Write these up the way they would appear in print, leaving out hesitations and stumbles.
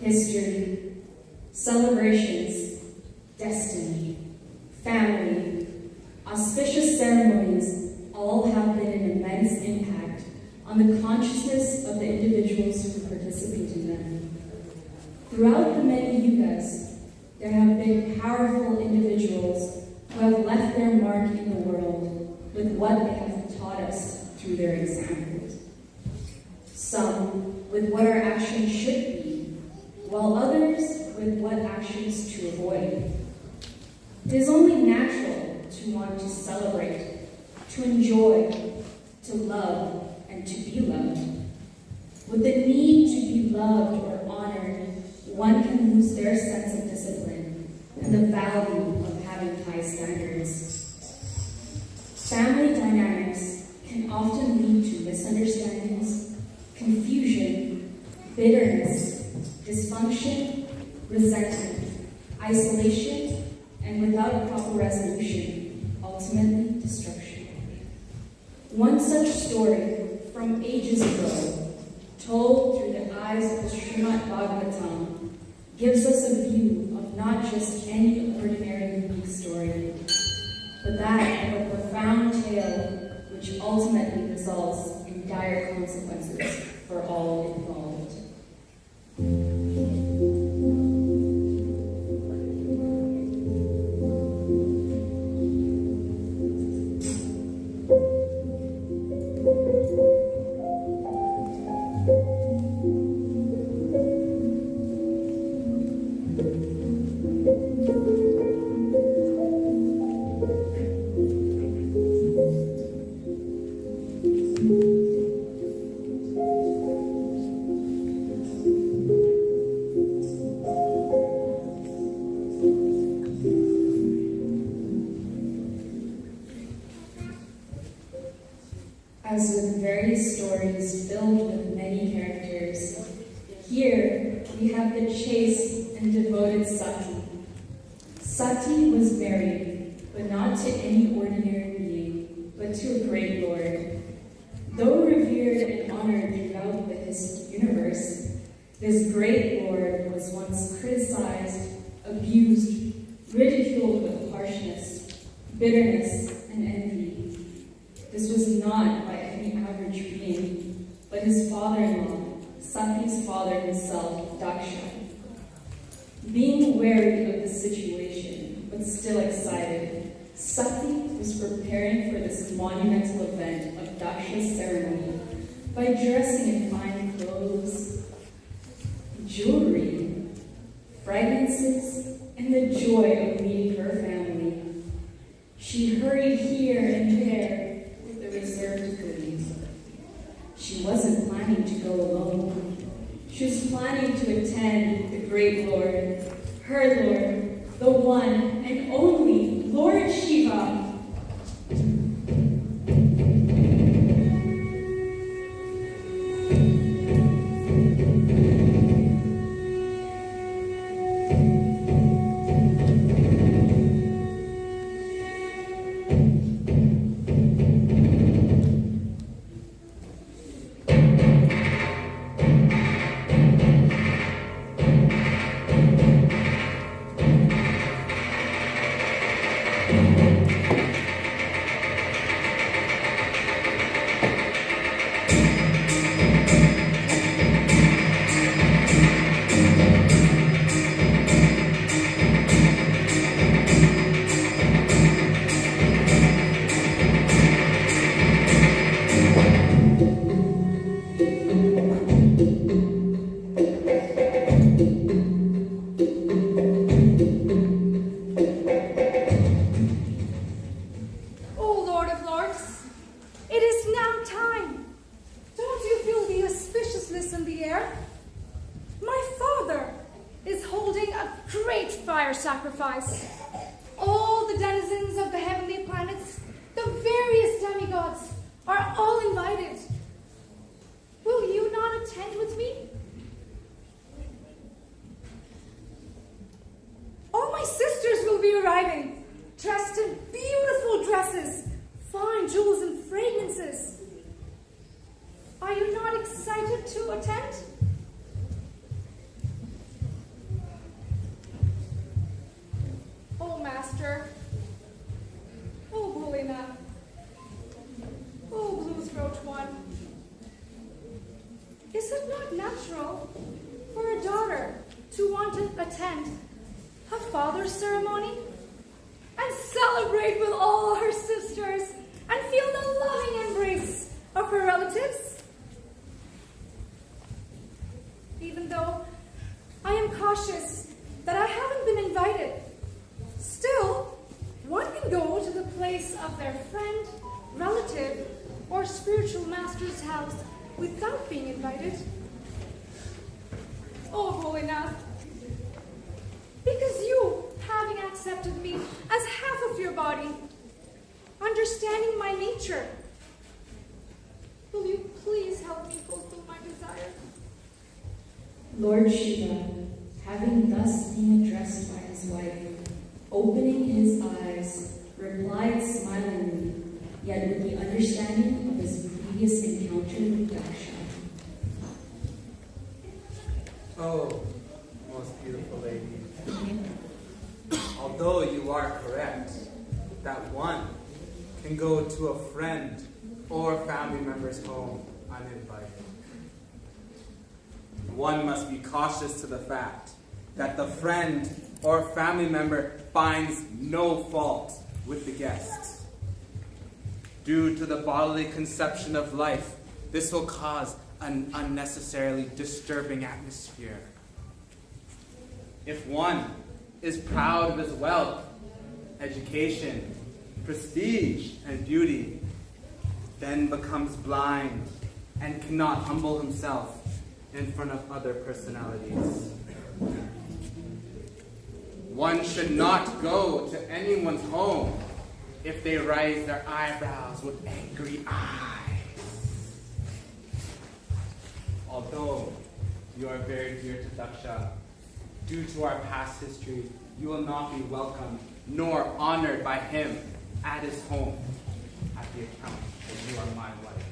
history, celebrations, destiny, family, auspicious ceremonies all have been an immense impact on the consciousness of the individuals who participate in them. Throughout the many yugas, there have been powerful individuals who have left their mark in the world with what they have taught us through their examples. Some with what our actions should be, while others with what actions to avoid. It is only natural to want to celebrate, to enjoy, to love, and to be loved. With the need to be loved or honored, one can lose their sense of discipline and the value of having high standards. Family dynamics can often lead to misunderstandings, confusion, bitterness, dysfunction, resentment, isolation, and without proper resolution, ultimately destruction. One such story from ages ago, told through the eyes of the Srimad Bhagavatam, gives us a view of not just any ordinary unique story, but that of a profound tale which ultimately results in dire consequences for all involved. As with various stories filled with many characters, here we have the chaste and devoted Sati. Sati was married, but not to any ordinary being, but to a great lord. Though revered and honored throughout the universe, this great lord was once criticized, abused, ridiculed with harshness, bitterness, and envy. This was not by any average being, but his father-in-law, Sati's father himself, Daksha. Being wary of the situation, but still excited, Sati was preparing for this monumental event of Daksha's ceremony by dressing in fine clothes, jewelry, fragrances, and the joy of meeting her family. She hurried here and there, reserved goodies. She wasn't planning to go alone. She was planning to attend the great Lord, her Lord, the one and only Lord Shiva. Sacrifice. All the denizens of the heavenly planets, the various demigods, are all invited. Will you not attend with me? All my sisters will be arriving, dressed in beautiful dresses, fine jewels and fragrances. Are you not excited to attend? natural for a daughter to want to attend a father's ceremony and celebrate with all her sisters and feel the loving embrace of her relatives. Even though I am cautious that I haven't been invited, still, one can go to the place of their friend, relative, or spiritual master's house without being invited. Oh, Holynath, because you, having accepted me as half of your body, understanding my nature, will you please help me fulfill my desire? Lord Shiva, having thus been addressed by his wife, opening his eyes, replied smilingly, yet with the understanding of his previous encounter with Daksha. Oh, most beautiful lady. Although you are correct that one can go to a friend or family member's home uninvited, one must be cautious to the fact that the friend or family member finds no fault with the guest. Due to the bodily conception of life, this will cause an unnecessarily disturbing atmosphere. If one is proud of his wealth, education, prestige, and beauty, then becomes blind and cannot humble himself in front of other personalities. One should not go to anyone's home if they raise their eyebrows with angry eyes. Although you are very dear to Daksha, due to our past history, you will not be welcomed nor honored by him at his home at the account that you are my wife.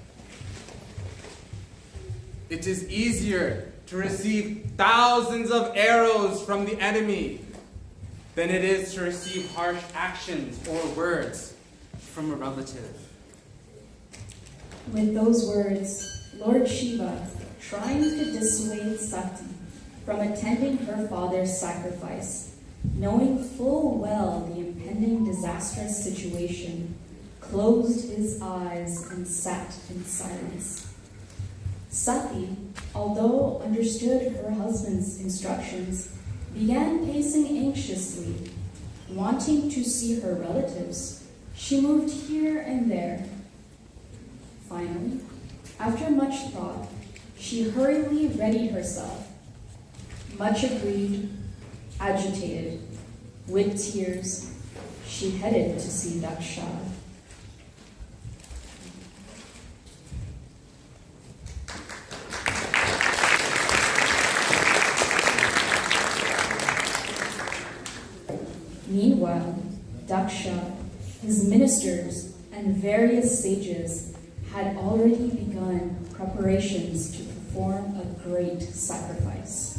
It is easier to receive thousands of arrows from the enemy than it is to receive harsh actions or words from a relative. With those words, Lord Shiva, trying to dissuade Sati from attending her father's sacrifice, knowing full well the impending disastrous situation, closed his eyes and sat in silence. Sati, although understood her husband's instructions, began pacing anxiously, wanting to see her relatives. She moved here and there. Finally, after much thought, she hurriedly readied herself. Much aggrieved, agitated, with tears, she headed to see Daksha. Meanwhile, Daksha, his ministers, and various sages had already begun preparations to perform a great sacrifice.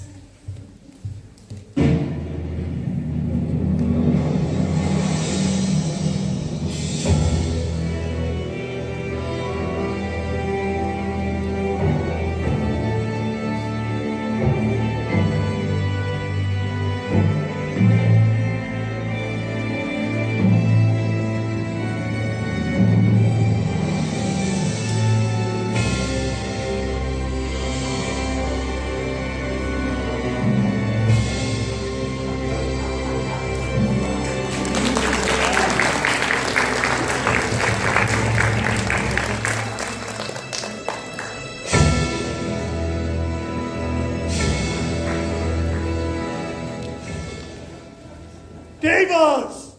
Devas,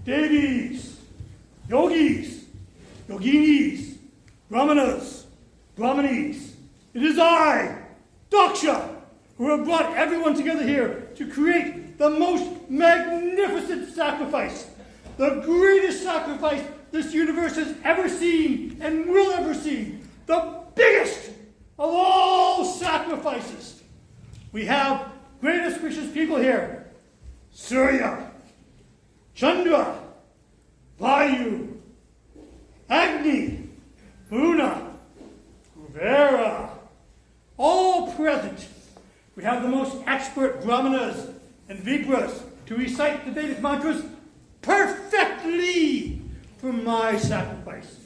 Devis, Yogis, Yoginis, Brahmanas, Brahmanis. It is I, Daksha, who have brought everyone together here to create the most magnificent sacrifice, the greatest sacrifice this universe has ever seen and will ever see, the biggest of all sacrifices. We have great auspicious people here. Surya, Chandra, Vayu, Agni, Puna, Kuvera, all present. We have the most expert brahmanas and vipras to recite the Vedic mantras perfectly for my sacrifice.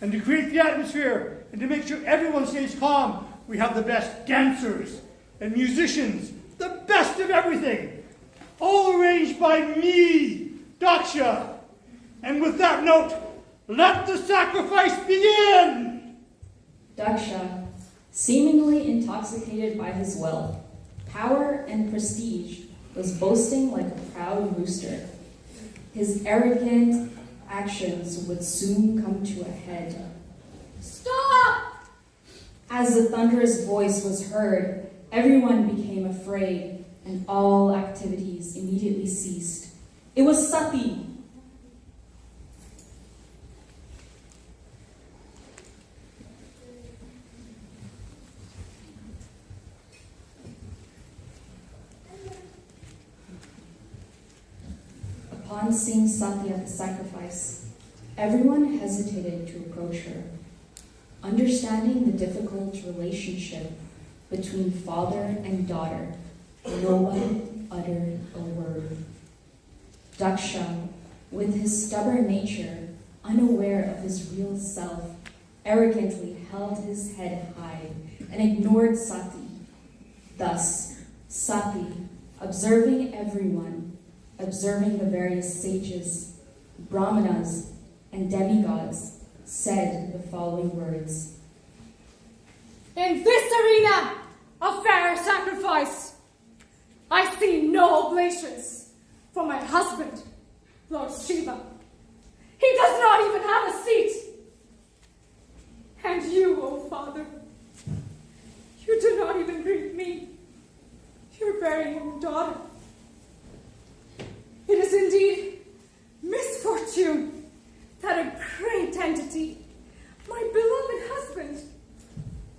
And to create the atmosphere and to make sure everyone stays calm, we have the best dancers and musicians, the best of everything, all arranged by me, Daksha. And with that note, let the sacrifice begin! Daksha, seemingly intoxicated by his wealth, power, and prestige, was boasting like a proud rooster. His arrogant actions would soon come to a head. Stop! As the thunderous voice was heard, everyone became afraid, and all activities immediately ceased. It was Sati. Upon seeing Sati at the sacrifice, everyone hesitated to approach her. Understanding the difficult relationship between father and daughter, no one uttered a word. Daksha, with his stubborn nature, unaware of his real self, arrogantly held his head high and ignored Sati. Thus, Sati, observing everyone, observing the various sages, brahmanas, and demigods, said the following words. In this arena of fair sacrifice, I see no oblations for my husband, Lord Shiva. He does not even have a seat. And you, O Father, you do not even greet me, your very own daughter. It is indeed misfortune that a great entity, my beloved husband,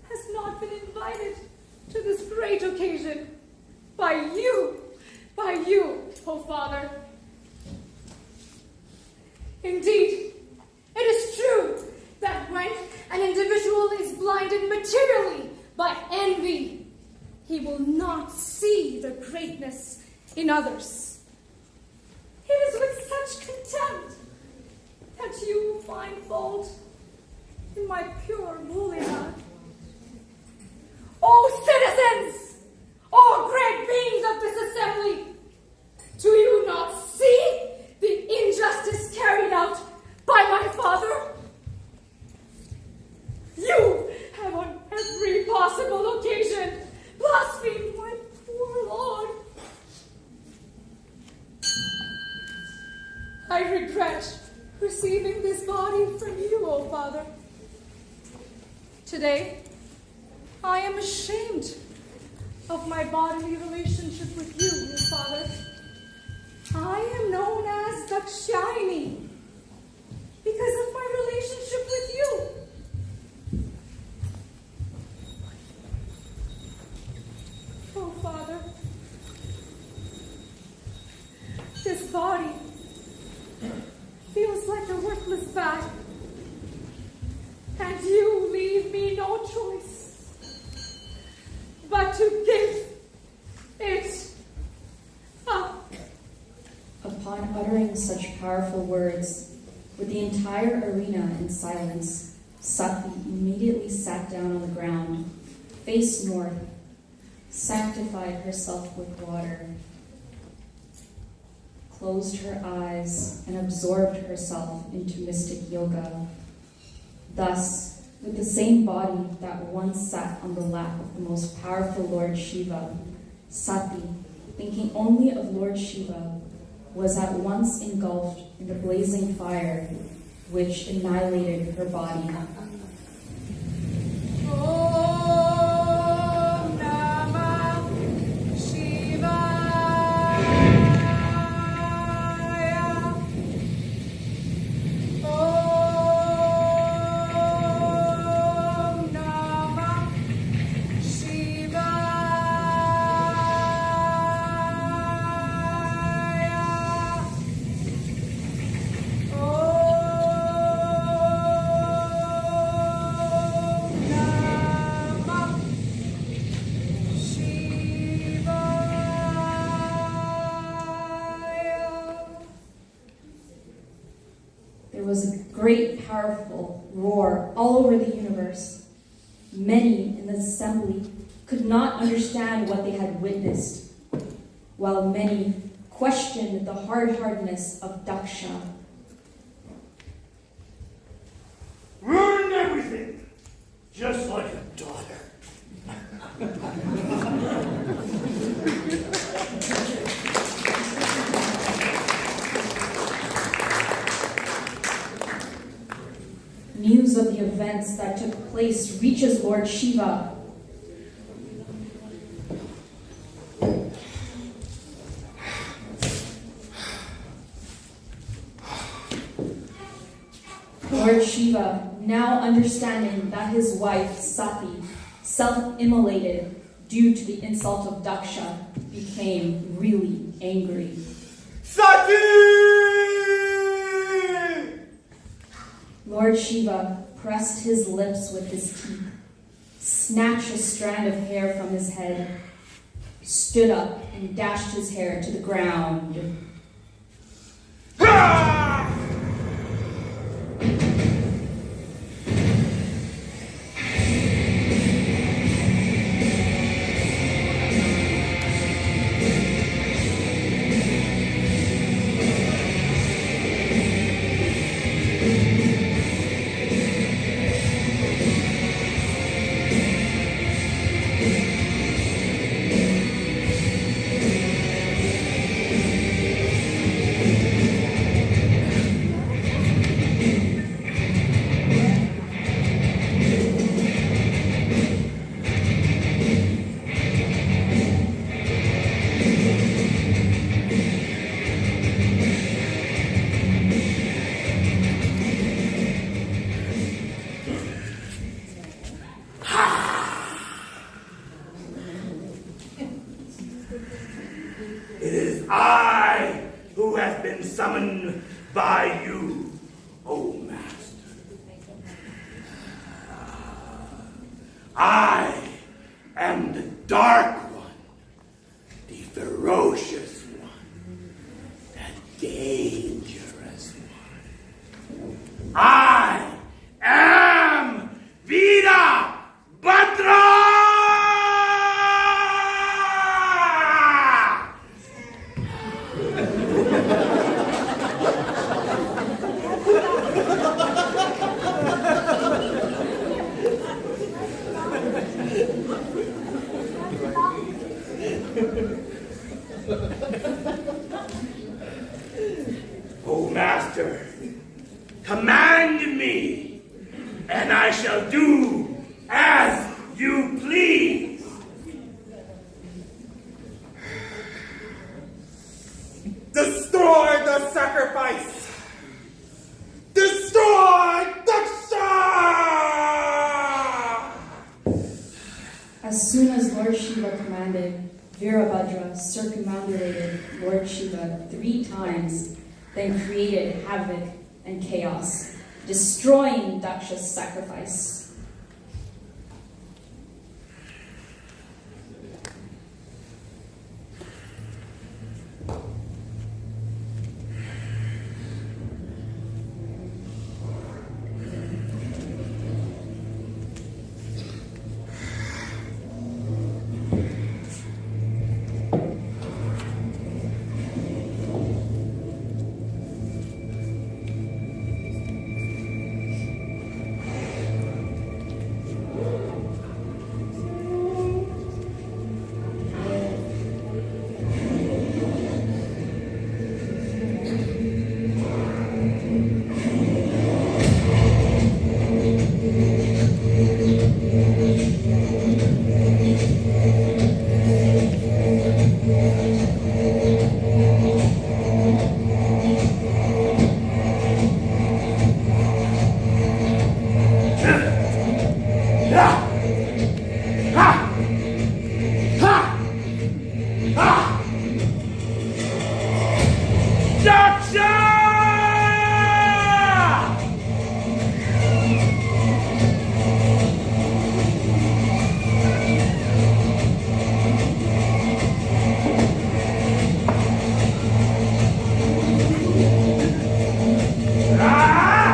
has not been invited to this great occasion by you, O Father. Indeed, it is true that when an individual is blinded materially by envy, he will not see the greatness in others. It is with such contempt that you find fault in my pure Mulina. O citizens, O great beings of this assembly, do you not see the injustice carried out by my father? You have on every possible occasion blasphemed my poor lord. I regret receiving this body from you, O Father. Today, I am ashamed of my bodily relationship with you, O Father. I am known as Dakshayani because of my relationship with you. Oh, Father, this body feels like a worthless bag, and you leave me no choice but to give it up. Upon uttering such powerful words, with the entire arena in silence, Sati immediately sat down on the ground, face north, sanctified herself with water, closed her eyes, and absorbed herself into mystic yoga. Thus, with the same body that once sat on the lap of the most powerful Lord Shiva, Sati, thinking only of Lord Shiva, was at once engulfed in the blazing fire which annihilated her body. Om Namah Shivaya. Om Namah Shivaya. Om was a great, powerful roar all over the universe. Many in the assembly could not understand what they had witnessed, while many questioned the hard-heartedness of Daksha. Ruined everything, just like a daughter. News of the events that took place reaches Lord Shiva. Lord Shiva, now understanding that his wife, Sati, self-immolated due to the insult of Daksha, became really angry. Sati! Lord Shiva pressed his lips with his teeth, snatched a strand of hair from his head, stood up and dashed his hair to the ground. It is I who have been summoned by you, O Master. I am the Dark One, the ferocious one, the dangerous one. I am Veera Bhadra! O Master, command me, and I shall do as you please. Destroy the sacrifice! Destroy Daksha! As soon as Lord Shiva commanded, Virabhadra circumambulated Lord Shiva 3 times, then created havoc and chaos, destroying Daksha's sacrifice. Ah!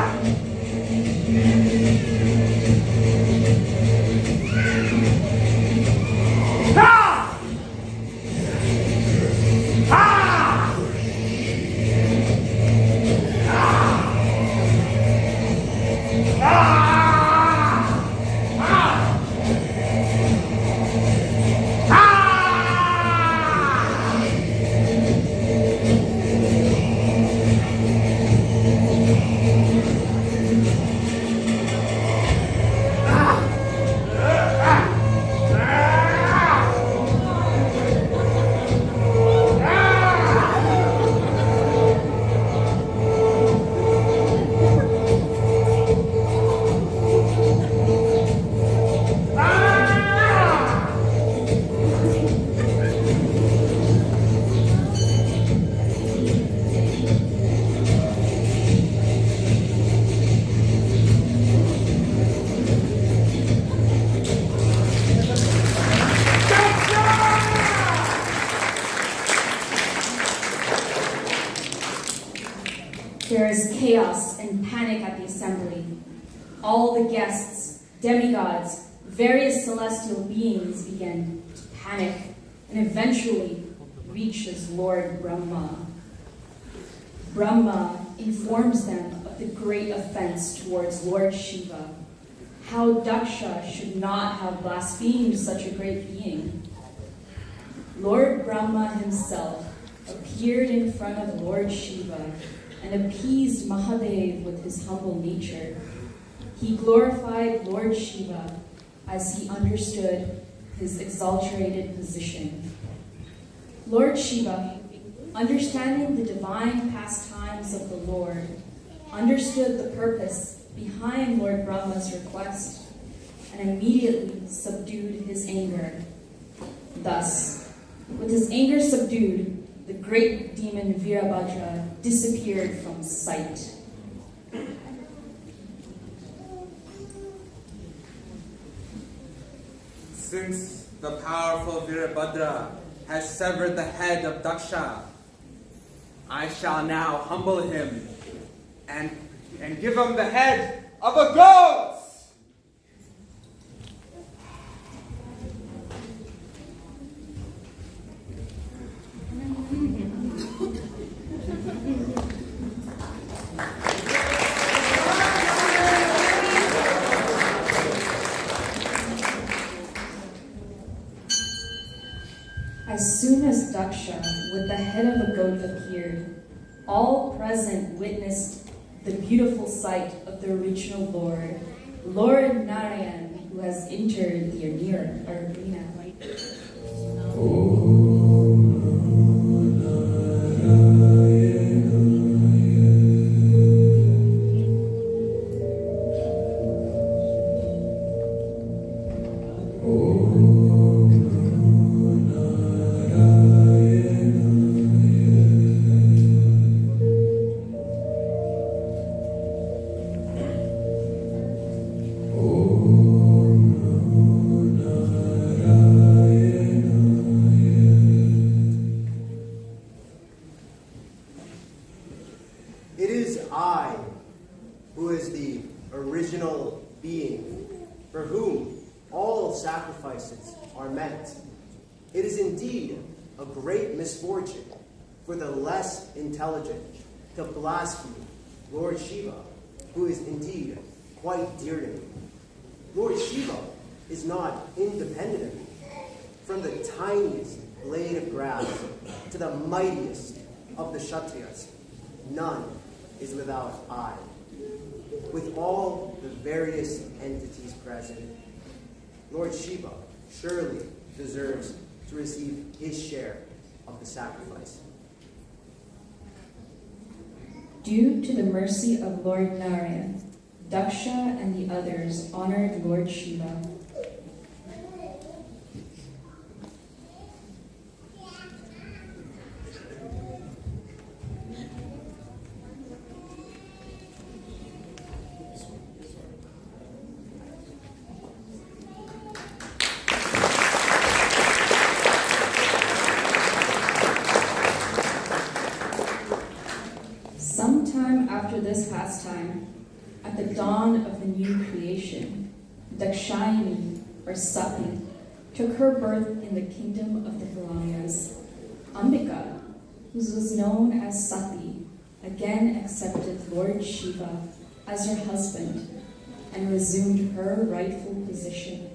There is chaos and panic at the assembly. All the guests, demigods, various celestial beings begin to panic and eventually reaches Lord Brahma. Brahma informs them of the great offense towards Lord Shiva, how Daksha should not have blasphemed such a great being. Lord Brahma himself appeared in front of Lord Shiva and appeased Mahadev with his humble nature. He glorified Lord Shiva as he understood his exalted position. Lord Shiva, understanding the divine pastimes of the Lord, understood the purpose behind Lord Brahma's request and immediately subdued his anger. Thus, with his anger subdued, the great demon Virabhadra disappeared from sight. Since the powerful Virabhadra has severed the head of Daksha, I shall now humble him and give him the head of a goat! As soon as Daksha with the head of a goat appeared, all present witnessed the beautiful sight of the original Lord, Lord Narayan, who has entered the arena. It is I who is the original being, for whom all sacrifices are meant. It is indeed a great misfortune for the less intelligent to blaspheme Lord Shiva, who is indeed quite dear to me. Lord Shiva is not independent of me. From the tiniest blade of grass to the mightiest of the Kshatriyas, none is without I. With all the various entities present, Lord Shiva surely deserves to receive his share of the sacrifice. Due to the mercy of Lord Narayan, Daksha and the others honored Lord Shiva. Sometime after this pastime, at the dawn of the new creation, Dakshayani, or Sati, took her birth in the kingdom of the Himalayas. Ambika, who was known as Sati, again accepted Lord Shiva as her husband and resumed her rightful position.